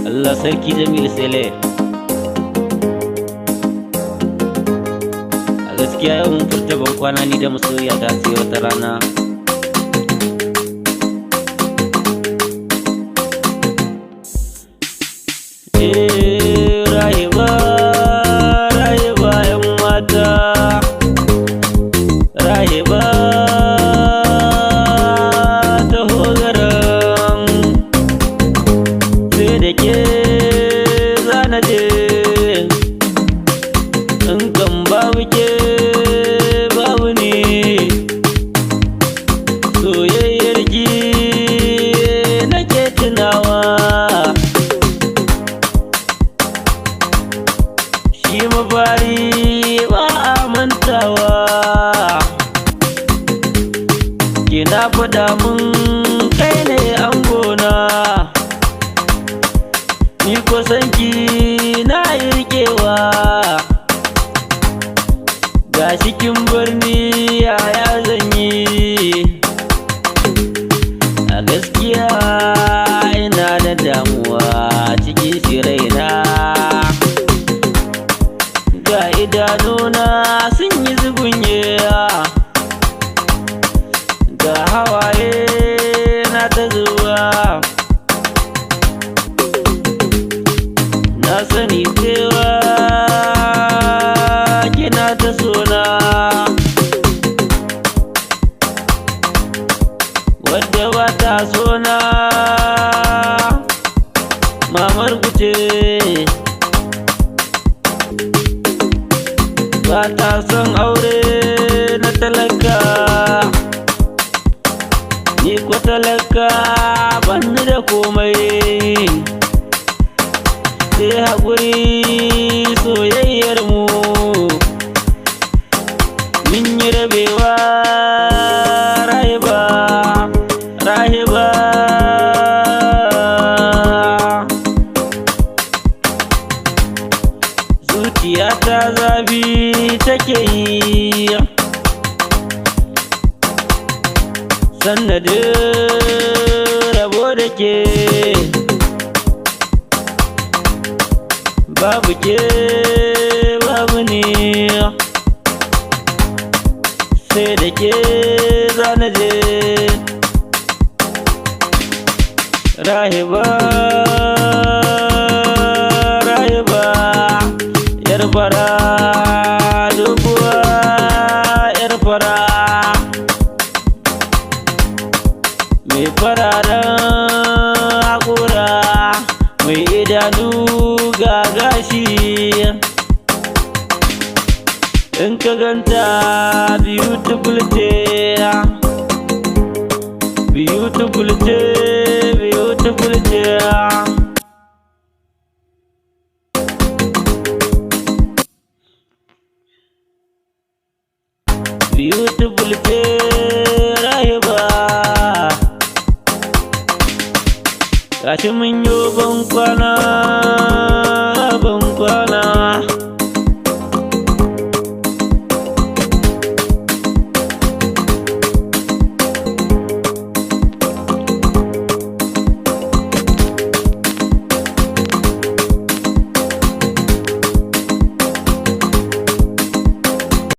Allah sarki Jamilu Sele. A gaskiya yau mun furta ban kwana ni da masoyiya ta sai wata rana. Rahiba, Rahiba yan mata, Rahiba ta hogaran, sai da ke zana je, in kan babu ke babu ne, soyayyar ki nake tunawa. Shi mafari ba a mantawa, kina faɗa mun kai ne angona, ni ko sanki na yi rikewa. Ga cikin birni yaya zan yi, a gaskiya ina da damuwa cikin shiraina. Ga idanuna sun yi zugunye, ga hawaye na ta zuwa. Na sani cewa kina ta sona, wadda ba ta sona mamar guce. Ba ta son aure na talaka, ni ko talaka banni da komai. Sai haƙuri soyayyar mu, mun yi rabewa. Rahiba, Rahiba, zuciyata zafi take yi, sannadin rabo da ke. Babu ke babu ne, sai da ke zana je. Rahiba, Rahiba yar fara, doguwa yar fara, mai fararen haƙura, mai idanu ga gashi. In ka ganta beautiful ce, beautiful ce, beautiful ce. Beautiful ce Rahiba, gashi mun yi